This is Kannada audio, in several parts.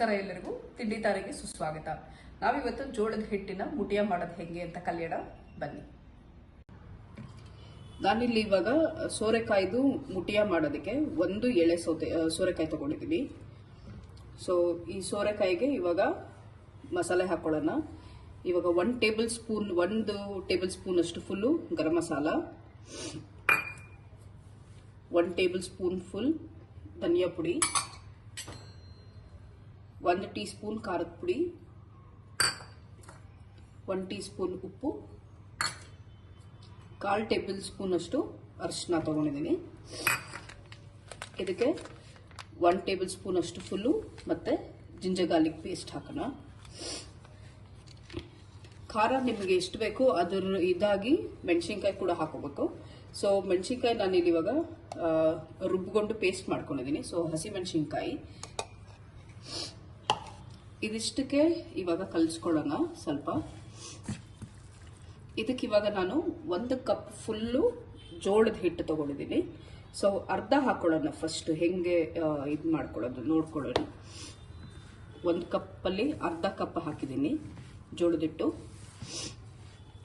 ನಮಸ್ಕಾರ ಎಲ್ಲರಿಗೂ ತಿಂಡಿ ತಾರೆಗೆ ಸುಸ್ವಾಗತ. ನಾವಿವತ್ತು ಜೋಳದ ಹಿಟ್ಟಿನ ಮುಟಿಯ ಮಾಡೋದು ಹೆಂಗೆ ಅಂತ ಕಲಿಯೋಣ ಬನ್ನಿ. ನಾನಿಲ್ಲಿ ಇವಾಗ ಸೋರೆಕಾಯ್ದು ಮುಟಿಯ ಮಾಡೋದಕ್ಕೆ ಒಂದು ಎಳೆ ಸೋರೆಕಾಯಿ ತಗೊಂಡಿದ್ದೀನಿ. ಸೊ ಈ ಸೋರೆಕಾಯಿಗೆ ಇವಾಗ ಮಸಾಲೆ ಹಾಕೊಳ್ಳೋಣ. ಇವಾಗ 1 ಟೇಬಲ್ ಸ್ಪೂನ್ ಅಷ್ಟು full garam masala, 1 table spoon full ಧನಿಯಾ ಪುಡಿ, 1 ಟೀ ಸ್ಪೂನ್ ಖಾರದ ಪುಡಿ, 1 ಟೀ ಸ್ಪೂನ್ ಉಪ್ಪು, 1/4 ಟೇಬಲ್ ಸ್ಪೂನ್ ಅಷ್ಟು ಅರಿಶಿನ ತಗೊಂಡಿದ್ದೀನಿ. ಇದಕ್ಕೆ 1 ಟೇಬಲ್ ಸ್ಪೂನ್ ಅಷ್ಟು ಫುಲ್ಲು ಮತ್ತೆ ಜಿಂಜರ್ ಗಾರ್ಲಿಕ್ ಪೇಸ್ಟ್ ಹಾಕೋಣ. ಖಾರ ನಿಮಗೆ ಎಷ್ಟು ಬೇಕೋ ಅದರ ಇದಾಗಿ ಮೆಣಸಿನ್ಕಾಯಿ ಕೂಡ ಹಾಕೋಬೇಕು. ಸೊ ಮೆಣಸಿನ್ಕಾಯಿ ನಾನಿಲ್ಲಿ ಇವಾಗ ರುಬ್ಬಿಕೊಂಡು ಪೇಸ್ಟ್ ಮಾಡ್ಕೊಂಡಿದ್ದೀನಿ. ಸೊ ಹಸಿ ಮೆಣಸಿನ್ಕಾಯಿ ಇದಿಷ್ಟಕ್ಕೆ ಇವಾಗ ಕಲಿಸ್ಕೊಳ್ಳೋಣ ಸ್ವಲ್ಪ. ಇದಕ್ಕೆ ಇವಾಗ ನಾನು 1 ಕಪ್ ಫುಲ್ಲು ಜೋಳದ ಹಿಟ್ಟು ತಗೊಂಡಿದ್ದೀನಿ. ಸೊ ಅರ್ಧ ಹಾಕೊಳ್ಳೋಣ ಫಸ್ಟ್, ಹೆಂಗೆ ಇದು ಮಾಡ್ಕೊಳ್ಳೋದು ನೋಡ್ಕೊಳ್ಳೋಣ. 1 ಕಪ್ಪಲ್ಲಿ ಅರ್ಧ ಕಪ್ ಹಾಕಿದ್ದೀನಿ ಜೋಳದ ಹಿಟ್ಟು.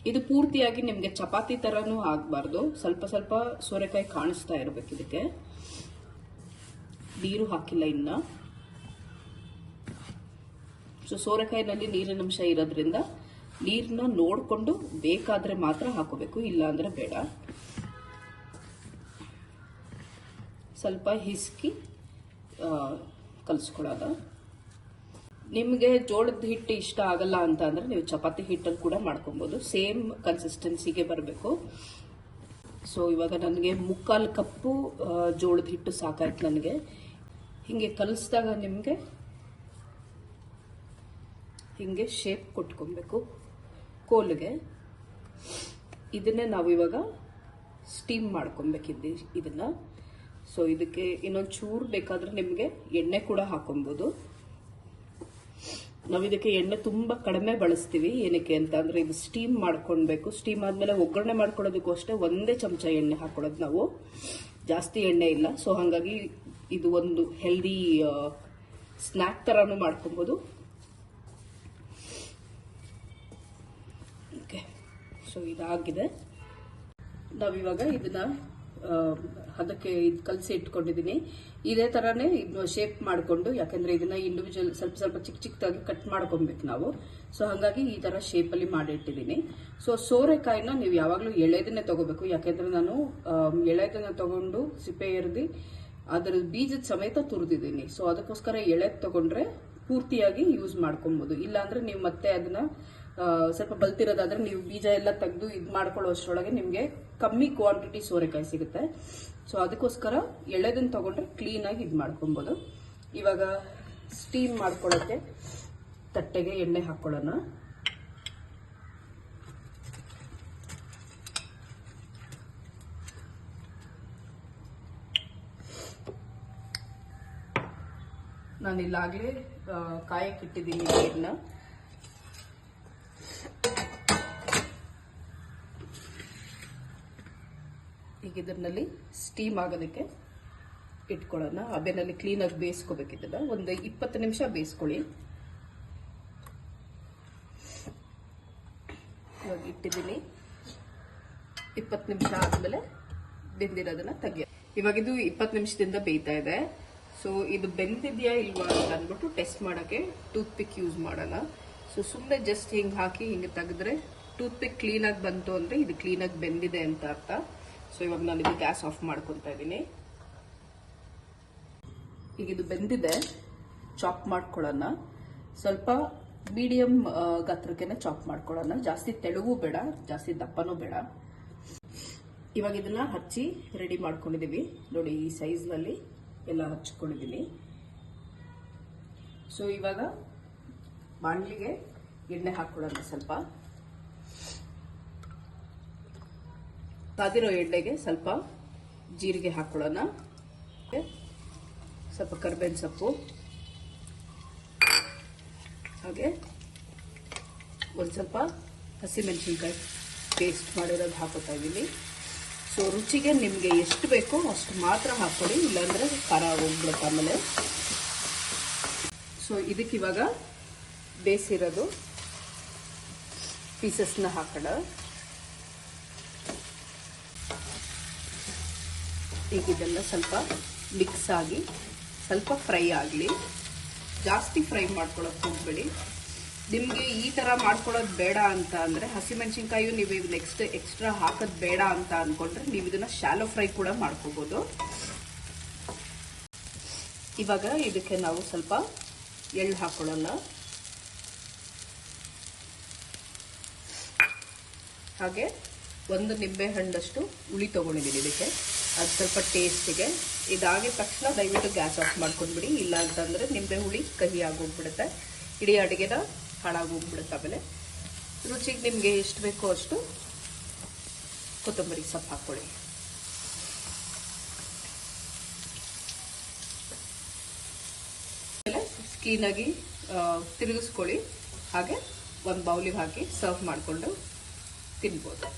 ಇದು ಪೂರ್ತಿಯಾಗಿ ನಿಮಗೆ ಚಪಾತಿ ಥರನೂ ಆಗಬಾರ್ದು, ಸ್ವಲ್ಪ ಸ್ವಲ್ಪ ಸೋರೆಕಾಯಿ ಕಾಣಿಸ್ತಾ ಇರಬೇಕು. ಇದಕ್ಕೆ ನೀರು ಹಾಕಿಲ್ಲ ಇನ್ನು. ಸೊ ಸೋರೆಕಾಯಿನಲ್ಲಿ ನೀರಿನ ಅಂಶ ಇರೋದ್ರಿಂದ ನೀರನ್ನ ನೋಡಿಕೊಂಡು ಬೇಕಾದರೆ ಮಾತ್ರ ಹಾಕೋಬೇಕು, ಇಲ್ಲ ಅಂದರೆ ಬೇಡ. ಸ್ವಲ್ಪ ಹಿಸ್ಕಿ ಕಲಿಸ್ಕೊಳ್ಳೋದು. ನಿಮಗೆ ಜೋಳದ ಹಿಟ್ಟು ಇಷ್ಟ ಆಗಲ್ಲ ಅಂತ ಅಂದರೆ ನೀವು ಚಪಾತಿ ಹಿಟ್ಟಲ್ಲಿ ಕೂಡ ಮಾಡ್ಕೊಬೋದು, ಸೇಮ್ ಕನ್ಸಿಸ್ಟೆನ್ಸಿಗೆ ಬರಬೇಕು. ಸೊ ಇವಾಗ ನನಗೆ 3/4 ಕಪ್ಪು ಜೋಳದ ಹಿಟ್ಟು ಸಾಕಾಯ್ತು ನನಗೆ. ಹೀಗೆ ಕಲಿಸಿದಾಗ ನಿಮಗೆ ಹಿಂಗೆ ಶೇಪ್ ಕೊಟ್ಕೊಬೇಕು ಕೋಲಿಗೆ. ಇದನ್ನೇ ನಾವು ಇವಾಗ ಸ್ಟೀಮ್ ಮಾಡ್ಕೊಬೇಕಿದ್ದಿ ಇದನ್ನ. ಸೊ ಇದಕ್ಕೆ ಇನ್ನೊಂದು ಚೂರು ಬೇಕಾದ್ರೆ ನಿಮಗೆ ಎಣ್ಣೆ ಕೂಡ ಹಾಕೊಬೋದು. ನಾವು ಇದಕ್ಕೆ ಎಣ್ಣೆ ತುಂಬ ಕಡಿಮೆ ಬಳಸ್ತೀವಿ. ಏನಕ್ಕೆ ಅಂತ ಅಂದರೆ ಇದು ಸ್ಟೀಮ್ ಮಾಡ್ಕೊಳ್ಬೇಕು. ಸ್ಟೀಮ್ ಆದಮೇಲೆ ಒಗ್ಗರಣೆ ಮಾಡ್ಕೊಳ್ಳೋದಕ್ಕೂ ಅಷ್ಟೇ 1 ಚಮಚ ಎಣ್ಣೆ ಹಾಕೊಳ್ಳೋದು ನಾವು, ಜಾಸ್ತಿ ಎಣ್ಣೆ ಇಲ್ಲ. ಸೊ ಹಾಗಾಗಿ ಇದು ಒಂದು ಹೆಲ್ದಿ ಸ್ನ್ಯಾಕ್ ಥರನೂ ಮಾಡ್ಕೊಬೋದು. ಓಕೆ, ಸೊ ಇದಾಗಿದೆ. ನಾವಿವಾಗ ಇದನ್ನ ಅದಕ್ಕೆ ಇದು ಕಲಸಿ ಇಟ್ಕೊಂಡಿದ್ದೀನಿ. ಇದೇ ಥರನೇ ಇದನ್ನ ಶೇಪ್ ಮಾಡಿಕೊಂಡು, ಯಾಕೆಂದರೆ ಇದನ್ನ ಇಂಡಿವಿಜುವಲ್ ಸ್ವಲ್ಪ ಚಿಕ್ಕ ಚಿಕ್ಕದಾಗಿ ಕಟ್ ಮಾಡ್ಕೊಬೇಕು ನಾವು. ಸೊ ಹಾಗಾಗಿ ಈ ಥರ ಶೇಪಲ್ಲಿ ಮಾಡಿಟ್ಟಿದ್ದೀನಿ. ಸೊ ಸೋರೆಕಾಯಿನ ನೀವು ಯಾವಾಗಲೂ ಎಳೆದನ್ನೇ ತಗೋಬೇಕು, ಯಾಕೆಂದರೆ ನಾನು ಎಳೆದನ್ನ ತಗೊಂಡು ಸಿಪ್ಪೆ ಎರ್ದು ಅದರ ಬೀಜದ ಸಮೇತ ತುರಿದಿದ್ದೀನಿ. ಸೊ ಅದಕ್ಕೋಸ್ಕರ ಎಳೆದು ತಗೊಂಡ್ರೆ ಪೂರ್ತಿಯಾಗಿ ಯೂಸ್ ಮಾಡ್ಕೊಬೋದು. ಇಲ್ಲಾಂದ್ರೆ ನೀವು ಮತ್ತೆ ಅದನ್ನ ಸ್ವಲ್ಪ ಬಲ್ತಿರೋದಾದ್ರೆ ನೀವು ಬೀಜ ಎಲ್ಲ ತೆಗೆದು ಇದು ಮಾಡ್ಕೊಳ್ಳೋ ಅಷ್ಟರೊಳಗೆ ನಿಮಗೆ ಕಮ್ಮಿ ಕ್ವಾಂಟಿಟಿ ಸೋರೆಕಾಯಿ ಸಿಗುತ್ತೆ. ಸೊ ಅದಕ್ಕೋಸ್ಕರ ಎಳೆದನ್ನು ತಗೊಂಡ್ರೆ ಕ್ಲೀನಾಗಿ ಇದು ಮಾಡ್ಕೊಬೋದು. ಇವಾಗ ಸ್ಟೀಮ್ ಮಾಡ್ಕೊಳ್ಳೋಕ್ಕೆ ತಟ್ಟೆಗೆ ಎಣ್ಣೆ ಹಾಕ್ಕೊಳ್ಳೋಣ. ನಾನಿಲ್ಲಾಗಲೇ ಕಾಯಕ್ಕೆ ಇಟ್ಟಿದ್ದೀನಿ ನೀರನ್ನ. ಈಗ ಇದರಲ್ಲಿ ಸ್ಟೀಮ್ ಆಗೋದಕ್ಕೆ ಇಟ್ಕೊಳ್ಳೋಣ. ಹಬೆನಲ್ಲಿ ಕ್ಲೀನಾಗಿ ಬೇಯಿಸ್ಕೋಬೇಕಿದ್ದಲ್ಲ, ಒಂದು 20 ನಿಮಿಷ ಬೇಯಿಸ್ಕೊಳ್ಳಿ. ಇವಾಗ ಇಟ್ಟಿದ್ದೀನಿ. 20 ನಿಮಿಷ ಆದಮೇಲೆ ಬೆಂದಿರೋದನ್ನ ತೆಗಿಯ. ಇವಾಗ ಇದು 20 ನಿಮಿಷದಿಂದ ಬೇಯ್ತಾ ಇದೆ. ಸೊ ಇದು ಬೆಂದಿದೆಯಾ ಇಲ್ವಾ ಅಂತ ಅಂದ್ಬಿಟ್ಟು ಟೆಸ್ಟ್ ಮಾಡೋಕ್ಕೆ ಟೂತ್ ಪಿಕ್ ಯೂಸ್ ಮಾಡೋಣ. ಸೊ ಸುಮ್ಮನೆ ಜಸ್ಟ್ ಹಿಂಗೆ ಹಾಕಿ ಹಿಂಗೆ ತೆಗೆದ್ರೆ ಟೂತ್ ಪಿಕ್ ಕ್ಲೀನಾಗಿ ಬಂತು ಅಂದರೆ ಇದು ಕ್ಲೀನಾಗಿ ಬೆಂದಿದೆ ಅಂತ ಅರ್ಥ. ಸೊ ಇವಾಗ ನಾನು ಇದು ಗ್ಯಾಸ್ ಆಫ್ ಮಾಡ್ಕೊತಾ ಇದ್ದೀನಿ. ಈಗ ಇದು ಬೆಂದಿದೆ, ಚಾಪ್ ಮಾಡ್ಕೊಳ್ಳೋಣ. ಸ್ವಲ್ಪ ಮೀಡಿಯಂ ಗಾತ್ರಕ್ಕೆ ಚಾಪ್ ಮಾಡ್ಕೊಳ್ಳೋಣ. ಜಾಸ್ತಿ ತೆಳುವೂ ಬೇಡ, ಜಾಸ್ತಿ ದಪ್ಪನೂ ಬೇಡ. ಇವಾಗ ಇದನ್ನ ಹಚ್ಚಿ ರೆಡಿ ಮಾಡ್ಕೊಂಡಿದ್ದೀವಿ ನೋಡಿ. ಈ ಸೈಜ್ನಲ್ಲಿ ಎಲ್ಲ ಹಚ್ಕೊಂಡಿದ್ದೀನಿ. ಸೊ ಇವಾಗ ಬಾಣಲಿಗೆ ಎಣ್ಣೆ ಹಾಕೊಳ್ಳೋಣ. ಸ್ವಲ್ಪ ಕಾದಿರೋ ಎಣ್ಣೆಗೆ ಸ್ವಲ್ಪ ಜೀರಿಗೆ ಹಾಕೊಳ್ಳೋಣ, ಸ್ವಲ್ಪ ಕರಿಬೇವಿನ ಸೊಪ್ಪು, ಹಾಗೆ ಒಂದು ಸ್ವಲ್ಪ ಹಸಿಮೆಣಸಿನ್ಕಾಯಿ ಪೇಸ್ಟ್ ಮಾಡಿರೋದು ಹಾಕೋತಾ ಇದ್ದೀನಿ. ಸೊ ರುಚಿಗೆ ನಿಮಗೆ ಎಷ್ಟು ಬೇಕೋ ಅಷ್ಟು ಮಾತ್ರ ಹಾಕೊಳ್ಳಿ, ಇಲ್ಲಾಂದರೆ ಖಾರ ಹೋಗ್ಬಿಡುತ್ತೆ ಆಮೇಲೆ. ಸೊ ಇದಕ್ಕೆ ಇವಾಗ ಬೇಯಿಸಿರೋದು ಪೀಸಸ್ನ ಹಾಕೋಣ. ಈಗ ಇದೆಲ್ಲ ಸ್ವಲ್ಪ ಮಿಕ್ಸ್ ಆಗಿ ಸ್ವಲ್ಪ ಫ್ರೈ ಆಗಲಿ. ಜಾಸ್ತಿ ಫ್ರೈ ಮಾಡ್ಕೊಳ್ಳೋಕೆ ಹೋಗ್ಬೇಡಿ. ನಿಮಗೆ ಈ ಥರ ಮಾಡ್ಕೊಳ್ಳೋದು ಬೇಡ ಅಂತ ಅಂದರೆ, ಹಸಿಮೆಣಸಿನ್ಕಾಯಿ ನೀವು ನೆಕ್ಸ್ಟ್ ಎಕ್ಸ್ಟ್ರಾ ಹಾಕೋದು ಬೇಡ ಅಂತ ಅಂದ್ಕೊಂಡ್ರೆ ನೀವು ಇದನ್ನು ಶಾಲೋ ಫ್ರೈ ಕೂಡ ಮಾಡ್ಕೋಬೋದು. ಇವಾಗ ಇದಕ್ಕೆ ನಾವು ಸ್ವಲ್ಪ ಎಳ್ಳು ಹಾಕೊಳ್ಳೋಣ. ಹಾಗೆ ಒಂದು ನಿಂಬೆ ಹಣ್ಣಷ್ಟು ಹುಳಿ ತೊಗೊಂಡಿದ್ದೀನಿ ಇದಕ್ಕೆ, ಅದು ಸ್ವಲ್ಪ ಟೇಸ್ಟಿಗೆ. ಇದಾಗಿದ ತಕ್ಷಣ ದಯವಿಟ್ಟು ಗ್ಯಾಸ್ ಆಫ್ ಮಾಡ್ಕೊಂಡ್ಬಿಡಿ, ಇಲ್ಲ ಅಂತಂದರೆ ನಿಂಬೆ ಹುಳಿ ಕಹಿ ಆಗೋಗ್ಬಿಡುತ್ತೆ, ಇಡೀ ಅಡುಗೆನ ಹಾಳಾಗೋಗ್ಬಿಡುತ್ತೆ. ಆಮೇಲೆ ರುಚಿಗೆ ನಿಮಗೆ ಎಷ್ಟು ಬೇಕೋ ಅಷ್ಟು ಕೊತ್ತಂಬರಿ ಸೊಪ್ಪು ಹಾಕ್ಕೊಳ್ಳಿ. ಆಮೇಲೆ ಕ್ಲೀನಾಗಿ ತಿರುಗಿಸ್ಕೊಳ್ಳಿ. ಹಾಗೆ ಒಂದು ಬೌಲಿಗೆ ಹಾಕಿ ಸರ್ವ್ ಮಾಡಿಕೊಂಡು ತಿನ್ಬೋದು.